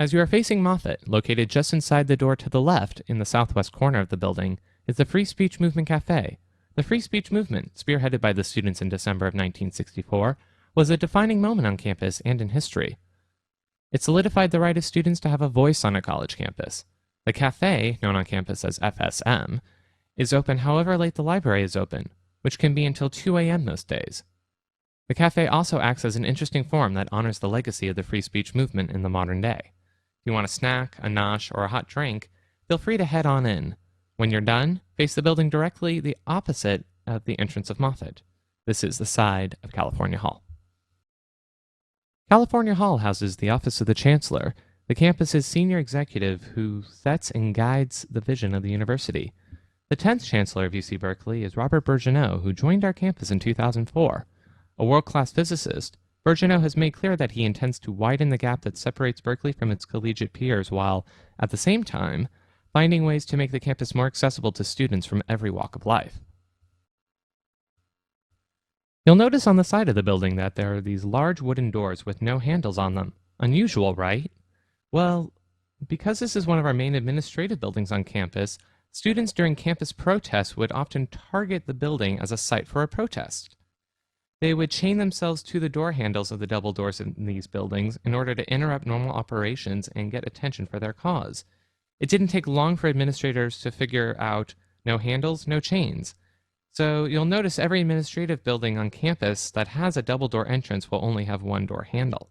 As you are facing Moffett, located just inside the door to the left in the southwest corner of the building, is the Free Speech Movement Cafe. The Free Speech Movement, spearheaded by the students in December of 1964, was a defining moment on campus and in history. It solidified the right of students to have a voice on a college campus. The cafe, known on campus as FSM, is open however late the library is open, which can be until 2 a.m. most days. The cafe also acts as an interesting forum that honors the legacy of the free speech movement in the modern day. If you want a snack, a nosh, or a hot drink, feel free to head on in. When you're done, face the building directly the opposite of the entrance of Moffett. This is the side of California Hall. California Hall houses the Office of the Chancellor, the campus's senior executive who sets and guides the vision of the university. The 10th Chancellor of UC Berkeley is Robert Bourgeonneau, who joined our campus in 2004. A world-class physicist, Bourgeonneau has made clear that he intends to widen the gap that separates Berkeley from its collegiate peers while, at the same time, finding ways to make the campus more accessible to students from every walk of life. You'll notice on the side of the building that there are these large wooden doors with no handles on them. Unusual, right? Well, because this is one of our main administrative buildings on campus, students during campus protests would often target the building as a site for a protest. They would chain themselves to the door handles of the double doors in these buildings in order to interrupt normal operations and get attention for their cause. It didn't take long for administrators to figure out no handles, no chains. So you'll notice every administrative building on campus that has a double door entrance will only have one door handle.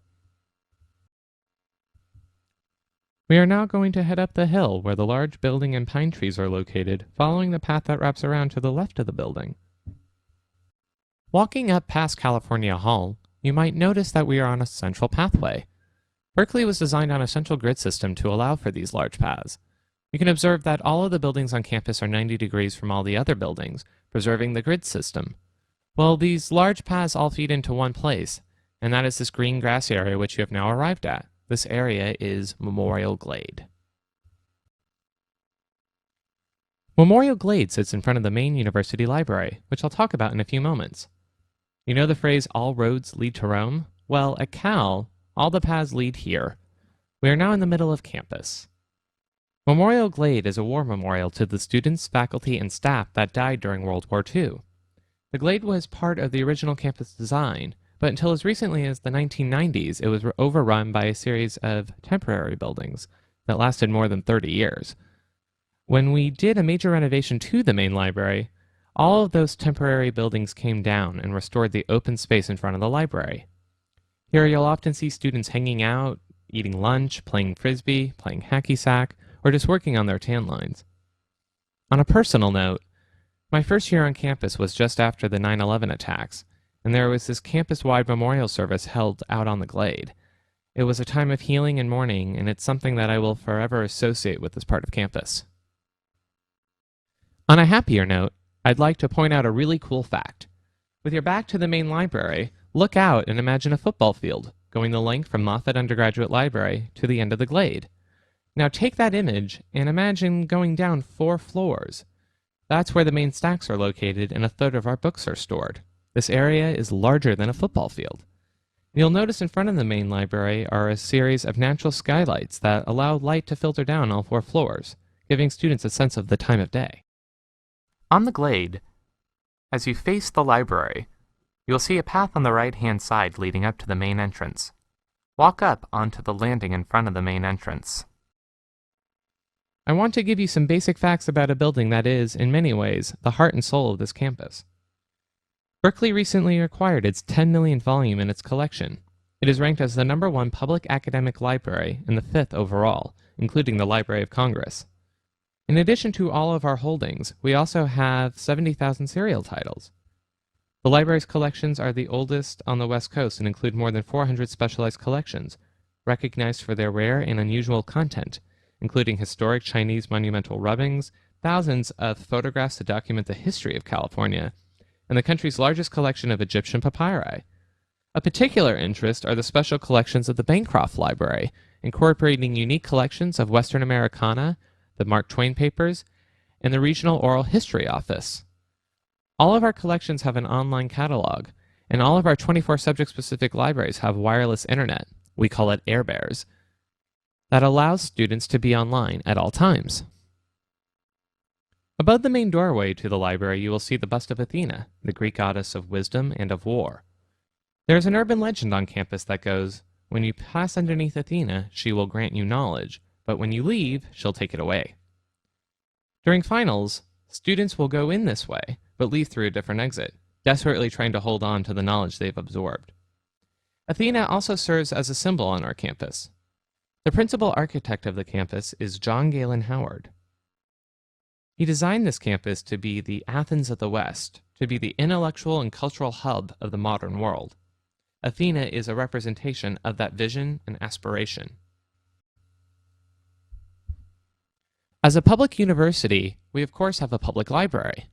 We are now going to head up the hill where the large building and pine trees are located, following the path that wraps around to the left of the building. Walking up past California Hall, you might notice that we are on a central pathway. Berkeley was designed on a central grid system to allow for these large paths. You can observe that all of the buildings on campus are 90 degrees from all the other buildings, preserving the grid system. Well, these large paths all feed into one place, and that is this green grass area which you have now arrived at. This area is Memorial Glade. Memorial Glade sits in front of the main university library, which I'll talk about in a few moments. You know the phrase, all roads lead to Rome? Well, at Cal, all the paths lead here. We are now in the middle of campus. Memorial Glade is a war memorial to the students, faculty, and staff that died during World War II. The Glade was part of the original campus design, but until as recently as the 1990s, it was overrun by a series of temporary buildings that lasted more than 30 years. When we did a major renovation to the main library, all of those temporary buildings came down and restored the open space in front of the library. Here you'll often see students hanging out, eating lunch, playing frisbee, playing hacky sack, or just working on their tan lines. On a personal note, my first year on campus was just after the 9/11 attacks, and there was this campus-wide memorial service held out on the Glade. It was a time of healing and mourning, and it's something that I will forever associate with this part of campus. On a happier note, I'd like to point out a really cool fact. With your back to the main library, look out and imagine a football field, going the length from Moffett Undergraduate Library to the end of the Glade. Now take that image and imagine going down 4 floors. That's where the main stacks are located and a third of our books are stored. This area is larger than a football field. You'll notice in front of the main library are a series of natural skylights that allow light to filter down all 4 floors, giving students a sense of the time of day. On the Glade, as you face the library, you'll see a path on the right-hand side leading up to the main entrance. Walk up onto the landing in front of the main entrance. I want to give you some basic facts about a building that is, in many ways, the heart and soul of this campus. Berkeley recently acquired its 10 millionth volume in its collection. It is ranked as the #1 public academic library and the 5th overall, including the Library of Congress. In addition to all of our holdings, we also have 70,000 serial titles. The library's collections are the oldest on the West Coast and include more than 400 specialized collections, recognized for their rare and unusual content, including historic Chinese monumental rubbings, thousands of photographs to document the history of California, and the country's largest collection of Egyptian papyri. A particular interest are the special collections of the Bancroft Library, incorporating unique collections of Western Americana, the Mark Twain papers, and the Regional Oral History Office. All of our collections have an online catalog, and all of our 24 subject-specific libraries have wireless internet. We call it AirBears. that allows students to be online at all times. Above the main doorway to the library, you will see the bust of Athena, the Greek goddess of wisdom and of war. There is an urban legend on campus that goes, "When you pass underneath Athena, she will grant you knowledge, but when you leave, she'll take it away." During finals, students will go in this way, but leave through a different exit, desperately trying to hold on to the knowledge they've absorbed. Athena also serves as a symbol on our campus. The principal architect of the campus is John Galen Howard. He designed this campus to be the Athens of the West, to be the intellectual and cultural hub of the modern world. Athena is a representation of that vision and aspiration. As a public university, we of course have a public library.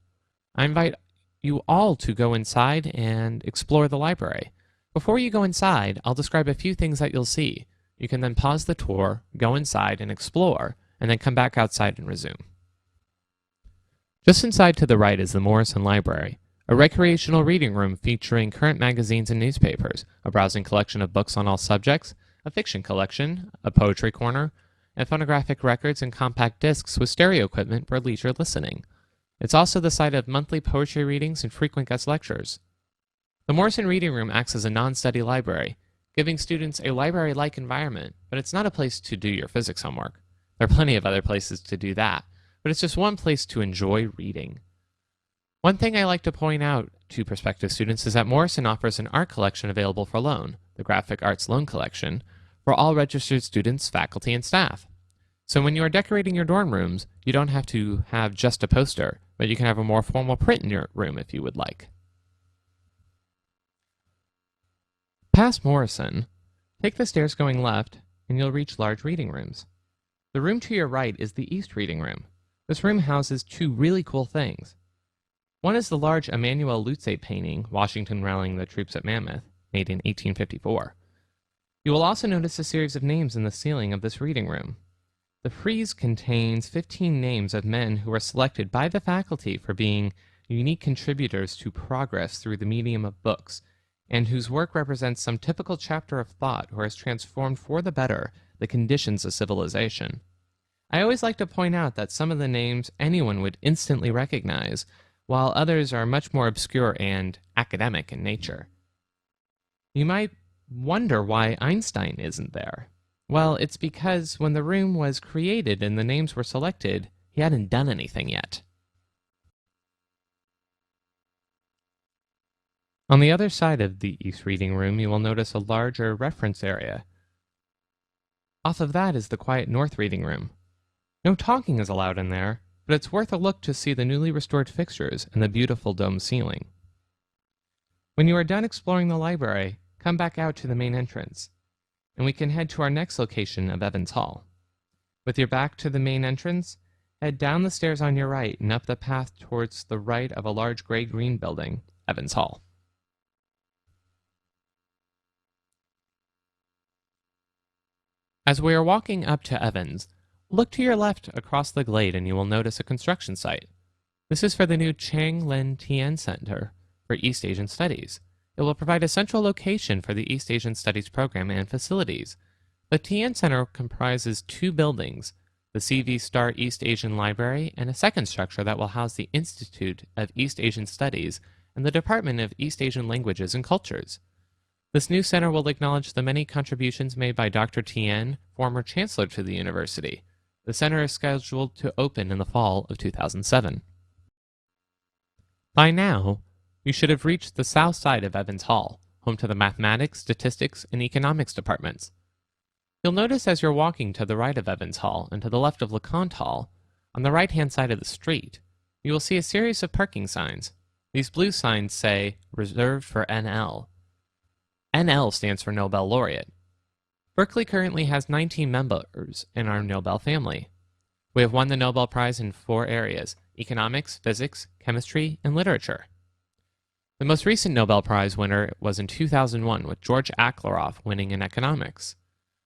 I invite you all to go inside and explore the library. Before you go inside, I'll describe a few things that you'll see. You can then pause the tour, go inside and explore, and then come back outside and resume. Just inside to the right is the Morrison Library, a recreational reading room featuring current magazines and newspapers, a browsing collection of books on all subjects, a fiction collection, a poetry corner, and phonographic records and compact discs with stereo equipment for leisure listening. It's also the site of monthly poetry readings and frequent guest lectures. The Morrison Reading Room acts as a non-study library, giving students a library-like environment, but it's not a place to do your physics homework. There are plenty of other places to do that, but it's just one place to enjoy reading. One thing I like to point out to prospective students is that Morrison offers an art collection available for loan, the Graphic Arts Loan Collection, for all registered students, faculty, and staff. So when you are decorating your dorm rooms, you don't have to have just a poster, but you can have a more formal print in your room if you would like. Past Morrison, take the stairs going left, and you'll reach large reading rooms. The room to your right is the East Reading Room. This room houses two really cool things. One is the large Emmanuel Lutze painting, Washington rallying the troops at Mammoth, made in 1854. You will also notice a series of names in the ceiling of this reading room. The frieze contains 15 names of men who were selected by the faculty for being unique contributors to progress through the medium of books, and whose work represents some typical chapter of thought who has transformed for the better the conditions of civilization. I always like to point out that some of the names anyone would instantly recognize, while others are much more obscure and academic in nature. You might wonder why Einstein isn't there. Well, it's because when the room was created and the names were selected, he hadn't done anything yet. On the other side of the East Reading Room, you will notice a larger reference area. Off of that is the quiet North Reading Room. No talking is allowed in there, but it's worth a look to see the newly restored fixtures and the beautiful dome ceiling. When you are done exploring the library, come back out to the main entrance, and we can head to our next location of Evans Hall. With your back to the main entrance, head down the stairs on your right and up the path towards the right of a large gray-green building, Evans Hall. As we are walking up to Evans, look to your left across the glade and you will notice a construction site. This is for the new Chang Lin Tien Center for East Asian Studies. It will provide a central location for the East Asian Studies program and facilities. The Tien Center comprises two buildings, the CV Star East Asian Library and a second structure that will house the Institute of East Asian Studies and the Department of East Asian Languages and Cultures. This new center will acknowledge the many contributions made by Dr. Tien, former chancellor to the university. The center is scheduled to open in the fall of 2007. By now, you should have reached the south side of Evans Hall, home to the mathematics, statistics, and economics departments. You'll notice as you're walking to the right of Evans Hall and to the left of LeConte Hall, on the right-hand side of the street, you will see a series of parking signs. These blue signs say, "Reserved for NL." NL stands for Nobel Laureate. Berkeley currently has 19 members in our Nobel family. We have won the Nobel Prize in 4 areas: economics, physics, chemistry, and literature. The most recent Nobel Prize winner was in 2001, with George Aklaroff winning in economics.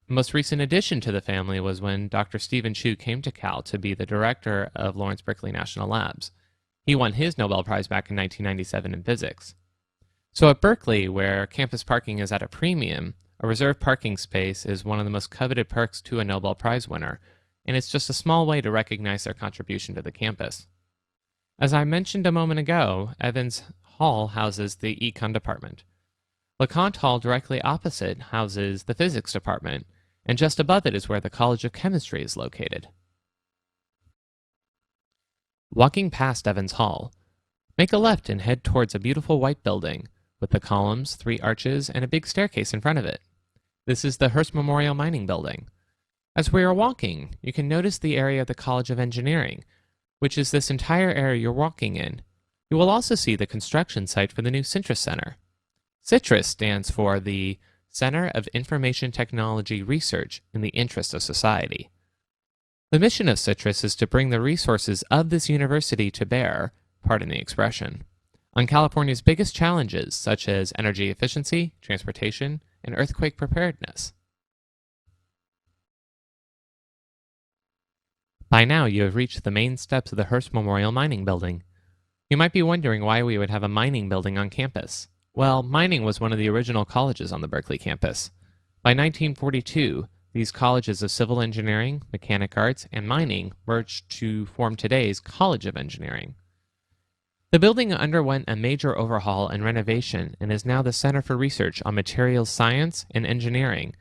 The most recent addition to the family was when Dr. Stephen Chu came to Cal to be the director of Lawrence Berkeley National Labs. He won his Nobel Prize back in 1997 in physics. So at Berkeley, where campus parking is at a premium, A reserved parking space is one of the most coveted perks to a Nobel Prize winner, and it's just a small way to recognize their contribution to the campus. As I mentioned a moment ago, Evans Hall houses the Econ department. LeConte Hall directly opposite houses the physics department, and just above it is where the College of Chemistry is located. Walking past Evans Hall, make a left and head towards a beautiful white building with the columns, 3 arches, and a big staircase in front of it. This is the Hearst Memorial Mining Building. As we are walking, you can notice the area of the College of Engineering, which is this entire area you're walking in. You will also see the construction site for the new CITRIS Center. CITRIS stands for the Center of Information Technology Research in the Interest of Society. The mission of CITRIS is to bring the resources of this university to bear, pardon the expression, on California's biggest challenges such as energy efficiency, transportation, and earthquake preparedness. By now, you have reached the main steps of the Hearst Memorial Mining Building. You might be wondering why we would have a mining building on campus. Well, mining was one of the original colleges on the Berkeley campus. By 1942, these colleges of civil engineering, mechanic arts, and mining merged to form today's College of Engineering. The building underwent a major overhaul and renovation and is now the Center for Research on Materials Science and Engineering,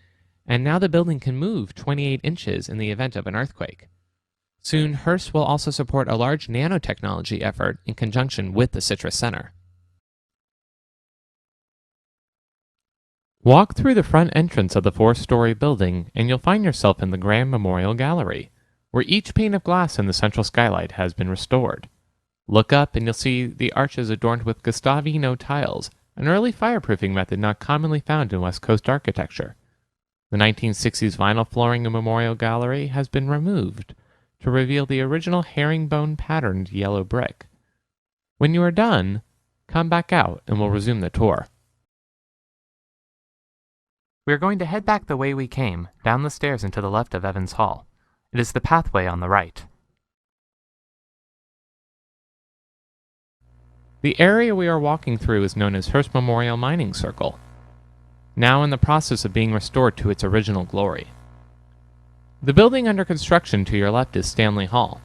and now the building can move 28 inches in the event of an earthquake. Soon, Hearst will also support a large nanotechnology effort in conjunction with the CITRIS Center. Walk through the front entrance of the 4-story building and you'll find yourself in the Grand Memorial Gallery, where each pane of glass in the central skylight has been restored. Look up and you'll see the arches adorned with Gustavino tiles, an early fireproofing method not commonly found in West Coast architecture. The 1960s vinyl flooring in Memorial Gallery has been removed to reveal the original herringbone patterned yellow brick. When you are done, come back out and we'll resume the tour. We are going to head back the way we came, down the stairs and to the left of Evans Hall. It is the pathway on the right. The area we are walking through is known as Hearst Memorial Mining Circle, now in the process of being restored to its original glory. The building under construction to your left is Stanley Hall.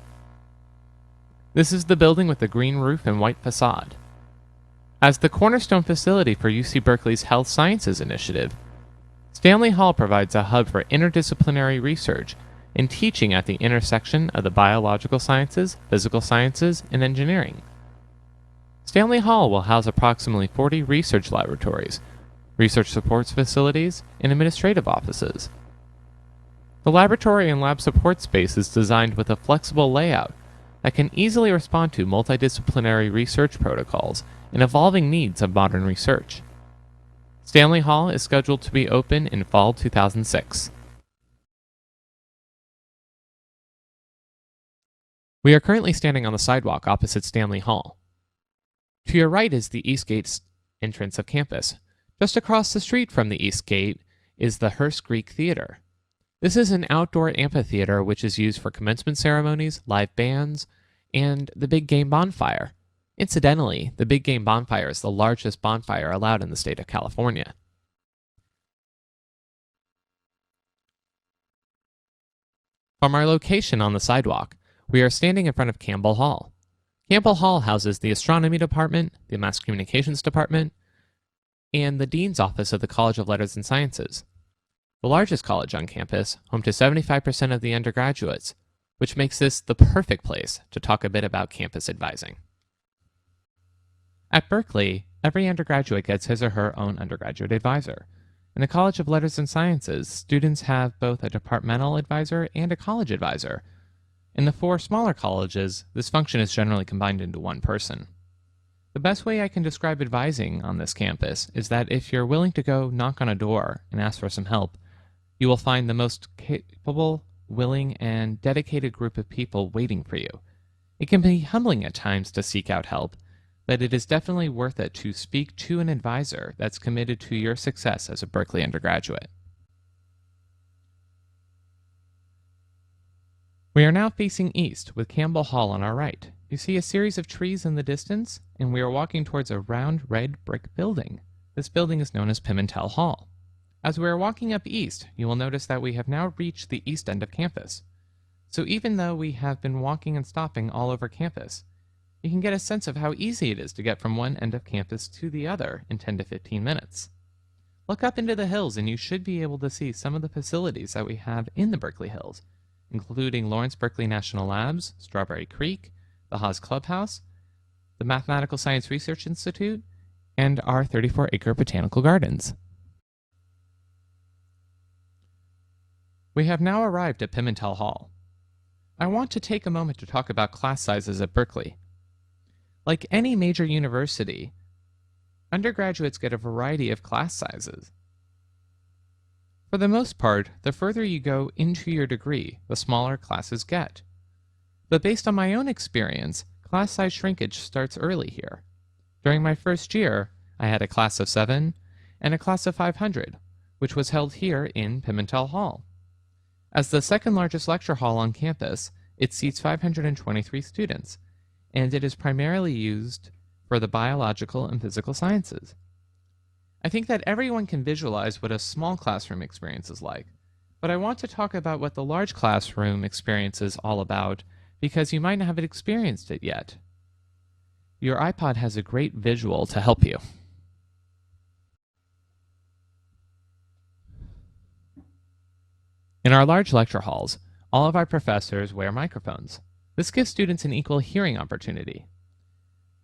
This is the building with the green roof and white facade. As the cornerstone facility for UC Berkeley's Health Sciences Initiative, Stanley Hall provides a hub for interdisciplinary research and teaching at the intersection of the biological sciences, physical sciences, and engineering. Stanley Hall will house approximately 40 research laboratories, research supports facilities, and administrative offices. The laboratory and lab support space is designed with a flexible layout that can easily respond to multidisciplinary research protocols and evolving needs of modern research. Stanley Hall is scheduled to be open in fall 2006. We are currently standing on the sidewalk opposite Stanley Hall. To your right is the East Gate entrance of campus. Just across the street from the East Gate is the Hearst Greek Theater. This is an outdoor amphitheater which is used for commencement ceremonies, live bands, and the Big Game Bonfire. Incidentally, the Big Game Bonfire is the largest bonfire allowed in the state of California. From our location on the sidewalk, we are standing in front of Campbell Hall. Campbell Hall houses the Astronomy Department, the Mass Communications Department, and the Dean's Office of the College of Letters and Sciences. The largest college on campus, home to 75% of the undergraduates, which makes this the perfect place to talk a bit about campus advising. At Berkeley, every undergraduate gets his or her own undergraduate advisor. In the College of Letters and Sciences, students have both a departmental advisor and a college advisor. In the 4 smaller colleges, this function is generally combined into one person. The best way I can describe advising on this campus is that if you're willing to go knock on a door and ask for some help, you will find the most capable, willing, and dedicated group of people waiting for you. It can be humbling at times to seek out help, but it is definitely worth it to speak to an advisor that's committed to your success as a Berkeley undergraduate. We are now facing east with Campbell Hall on our right. You see a series of trees in the distance, and we are walking towards a round red brick building. This building is known as Pimentel Hall. As we are walking up east, you will notice that we have now reached the east end of campus. So even though we have been walking and stopping all over campus, you can get a sense of how easy it is to get from one end of campus to the other in 10 to 15 minutes. Look up into the hills and you should be able to see some of the facilities that we have in the Berkeley Hills, including Lawrence Berkeley National Labs, Strawberry Creek, the Haas Clubhouse, the Mathematical Science Research Institute, and our 34-acre botanical gardens. We have now arrived at Pimentel Hall. I want to take a moment to talk about class sizes at Berkeley. Like any major university, undergraduates get a variety of class sizes. For the most part, the further you go into your degree, the smaller classes get. But based on my own experience, class size shrinkage starts early here. During my first year, I had a class of 7 and a class of 500, which was held here in Pimentel Hall. As the second largest lecture hall on campus, it seats 523 students, and it is primarily used for the biological and physical sciences. I think that everyone can visualize what a small classroom experience is like, but I want to talk about what the large classroom experience is all about because you might not have experienced it yet. Your iPod has a great visual to help you. In our large lecture halls, all of our professors wear microphones. This gives students an equal hearing opportunity.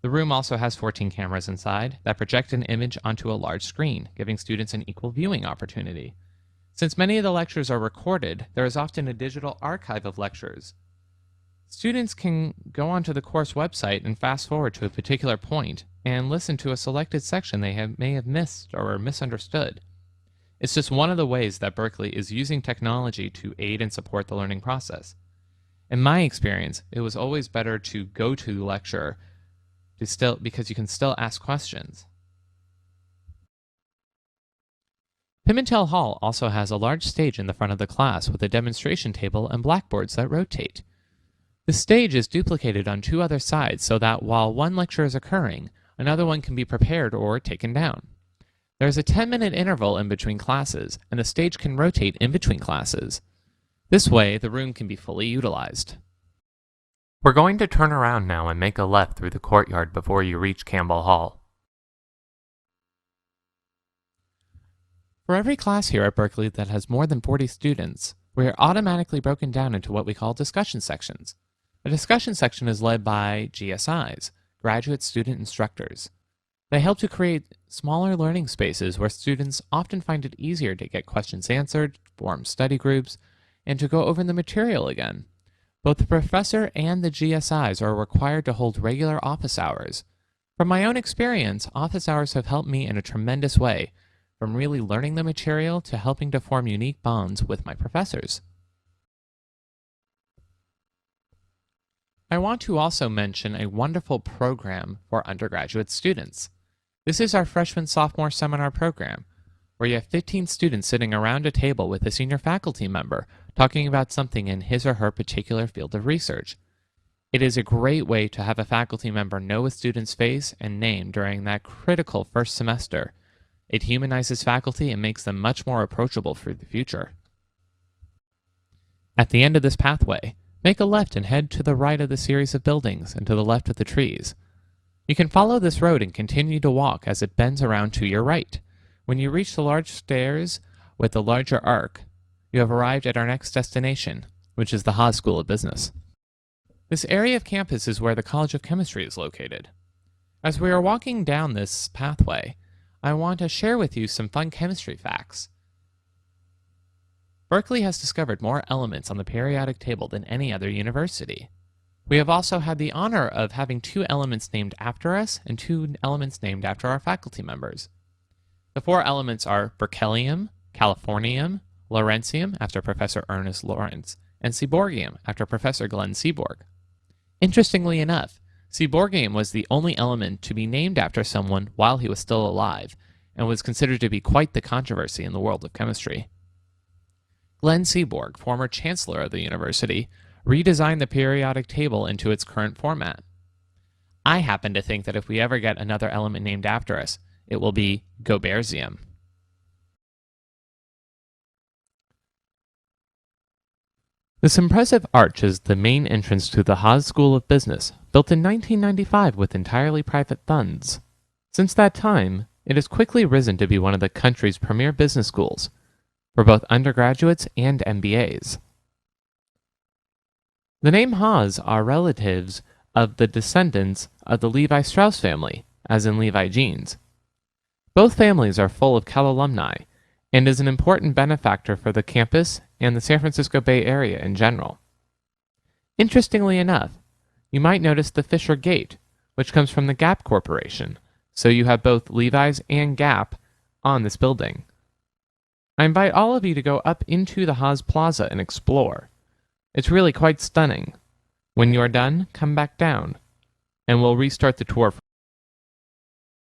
The room also has 14 cameras inside that project an image onto a large screen, giving students an equal viewing opportunity. Since many of the lectures are recorded, there is often a digital archive of lectures. Students can go onto the course website and fast forward to a particular point and listen to a selected section they may have missed or misunderstood. It's just one of the ways that Berkeley is using technology to aid and support the learning process. In my experience, it was always better to go to the lecture because you can still ask questions. Pimentel Hall also has a large stage in the front of the class with a demonstration table and blackboards that rotate. The stage is duplicated on 2 other sides so that while one lecture is occurring, another one can be prepared or taken down. There is a 10-minute interval in between classes, and the stage can rotate in between classes. This way, the room can be fully utilized. We're going to turn around now and make a left through the courtyard before you reach Campbell Hall. For every class here at Berkeley that has more than 40 students, we are automatically broken down into what we call discussion sections. A discussion section is led by GSIs, graduate student instructors. They help to create smaller learning spaces where students often find it easier to get questions answered, form study groups, and to go over the material again. Both the professor and the GSIs are required to hold regular office hours. From my own experience, office hours have helped me in a tremendous way, from really learning the material to helping to form unique bonds with my professors. I want to also mention a wonderful program for undergraduate students. This is our freshman-sophomore seminar program, where you have 15 students sitting around a table with a senior faculty member talking about something in his or her particular field of research. It is a great way to have a faculty member know a student's face and name during that critical first semester. It humanizes faculty and makes them much more approachable for the future. At the end of this pathway, make a left and head to the right of the series of buildings and to the left of the trees. You can follow this road and continue to walk as it bends around to your right. When you reach the large stairs with the larger arc, you have arrived at our next destination, which is the Haas School of Business. This area of campus is where the College of Chemistry is located. As we are walking down this pathway, I want to share with you some fun chemistry facts. Berkeley has discovered more elements on the periodic table than any other university. We have also had the honor of having 2 elements named after us and 2 elements named after our faculty members. The 4 elements are berkelium, californium, lawrencium after Professor Ernest Lawrence, and seaborgium after Professor Glenn Seaborg. Interestingly enough, seaborgium was the only element to be named after someone while he was still alive, and was considered to be quite the controversy in the world of chemistry. Glenn Seaborg, former chancellor of the university, redesigned the periodic table into its current format. I happen to think that if we ever get another element named after us, it will be gobersium. This impressive arch is the main entrance to the Haas School of Business, built in 1995 with entirely private funds. Since that time, it has quickly risen to be one of the country's premier business schools, for both undergraduates and MBAs. The name Haas are relatives of the descendants of the Levi Strauss family, as in Levi Jeans. Both families are full of Cal alumni, and is an important benefactor for the campus and the San Francisco Bay Area in general. Interestingly enough, you might notice the Fisher Gate, which comes from the Gap Corporation, so you have both Levi's and Gap on this building. I invite all of you to go up into the Haas Plaza and explore. It's really quite stunning. When you are done, come back down, and we'll restart the tour.